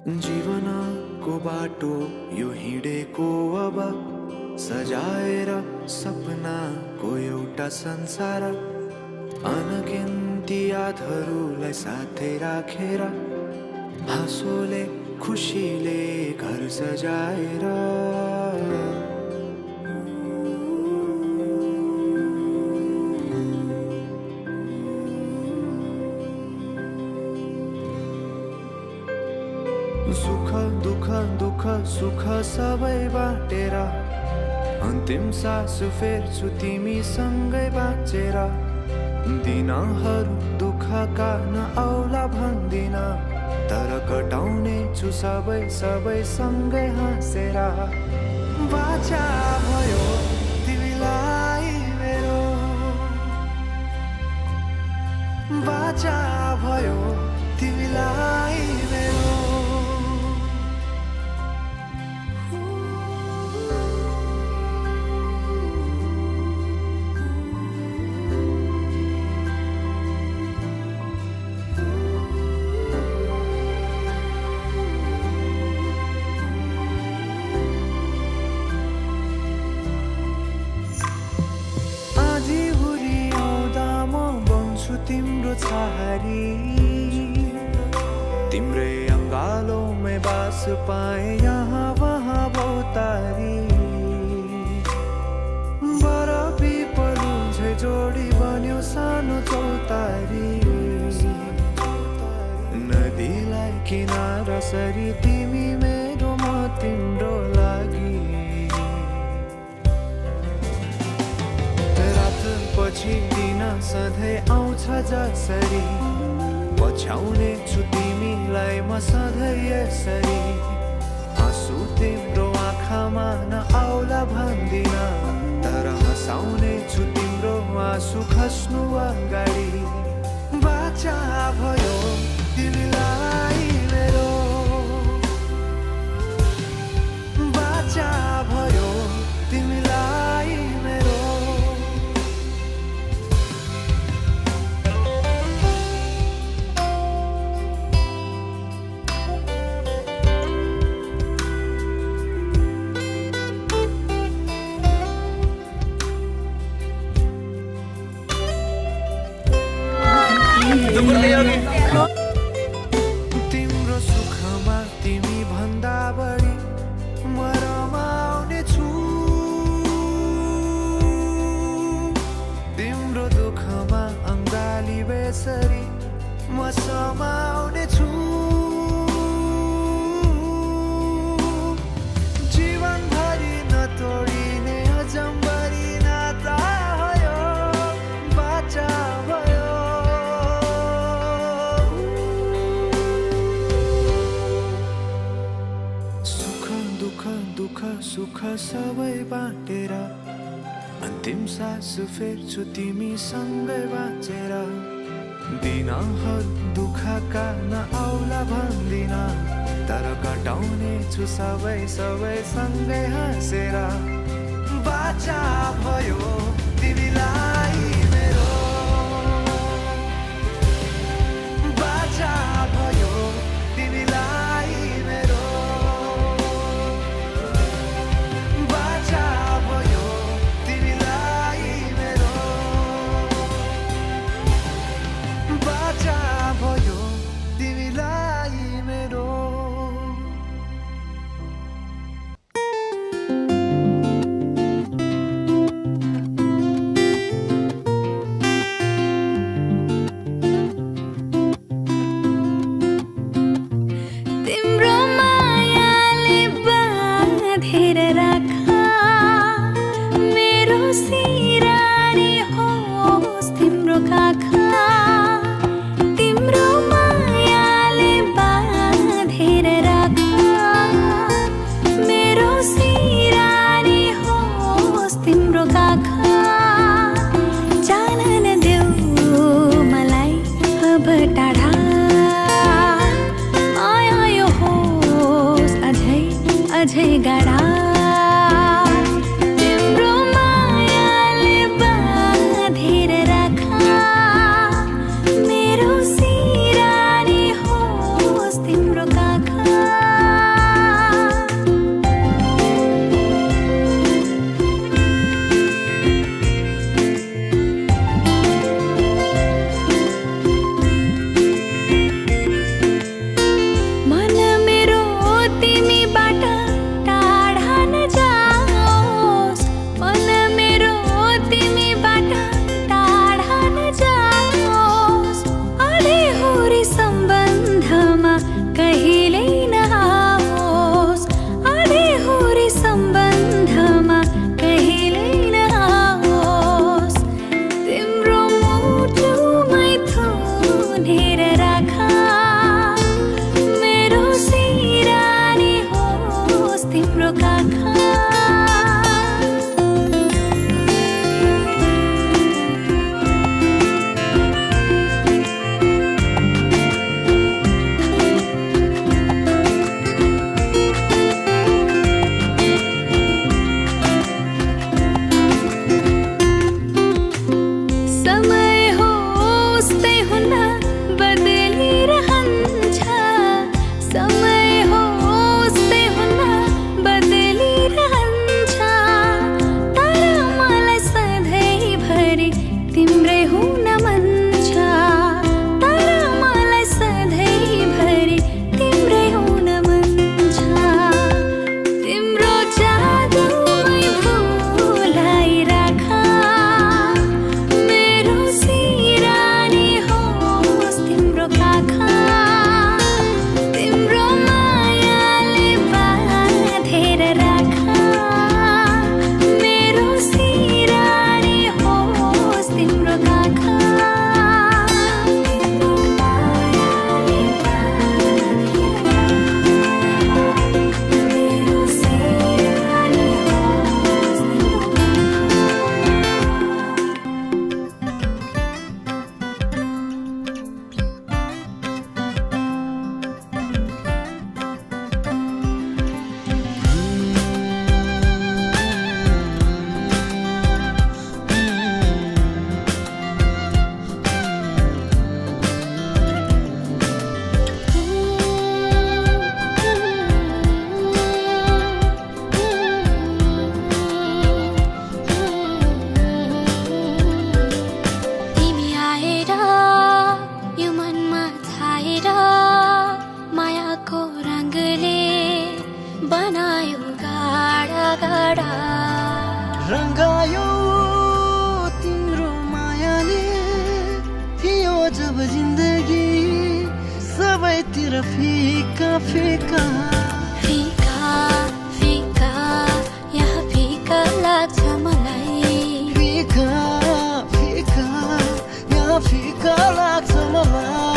जीवनको बाटो यो हिँडेको अब सजाएर सपनाको एउटा संसार, अनगिन्ती यादहरूलाई साथै राखेर हाँसोले खुसीले घर सजाएर सुख दुःख दुःख सुख सबै बाटेर अन्तिम सास फेर्छु तिमीसँगै बाँचेर। दिनहरू दुःखका नआउला भन्दिन, तर कटाउने छु सबै सबै सँगै हाँसेर। बाचा भयो तिमीलाई मेरो, बाचा भयो तिमीलाई मेरो। तिम्रो छहारी तिम्रै अङ्गालोमै बास पाए यहाँ वहाँ भौतारी। बरफी पलु झै जोडी बन्यो सानो चौतारी, नदीलाई किनारा सरी तिमी मेरो म तिम्रो लागि। रात पछि दिन सधैँ आउँछ जसरी, पछ्याउने छु तिमीलाई म सधैँ यसरी। आँसु तिम्रो आँखामा नआउला भन्दिन, तर हँसाउने छु तिम्रो आँसु खस्नु अगाडि। बाचा भयो तिमीलाई मेरो, बाचा भयो तिमीलाई मेरो। तिम्रो सुखमा तिमी भन्दा बढी म रमाउने छु, तिम्रो दुःखमा अङ्गाली बेसरी म समाउने छु। जीवनभरि नतोडिने अजम्बरी नाता भयो, बाचा भयो। दुःख सुख सबै बाटेर अन्तिम सास फेर्छु तिमीसँगै बाँचेर। दिनहरू दुःखका नआउला भन्दिन, तर कटाउने छु सबै सबै सँगै हाँसेर। बाचा भयो तिमीलाई मेरो, बाचा भयो तिमीलाई मेरो। अझै गाडा तिम्रो मायाले बाँधेर राख, मेरो सिरानी होस् तिम्रो काखा। छाएर मायाको रङ्गले बनायो गाडा गाडा रङ्गायो तिम्रो मायाले थियो जब जिन्दगी सबैतिर फिका फिका फिका फिका यहाँ फिका लाग्छ मलाई फिका फिका यहाँ फिका लाग्छ मलाई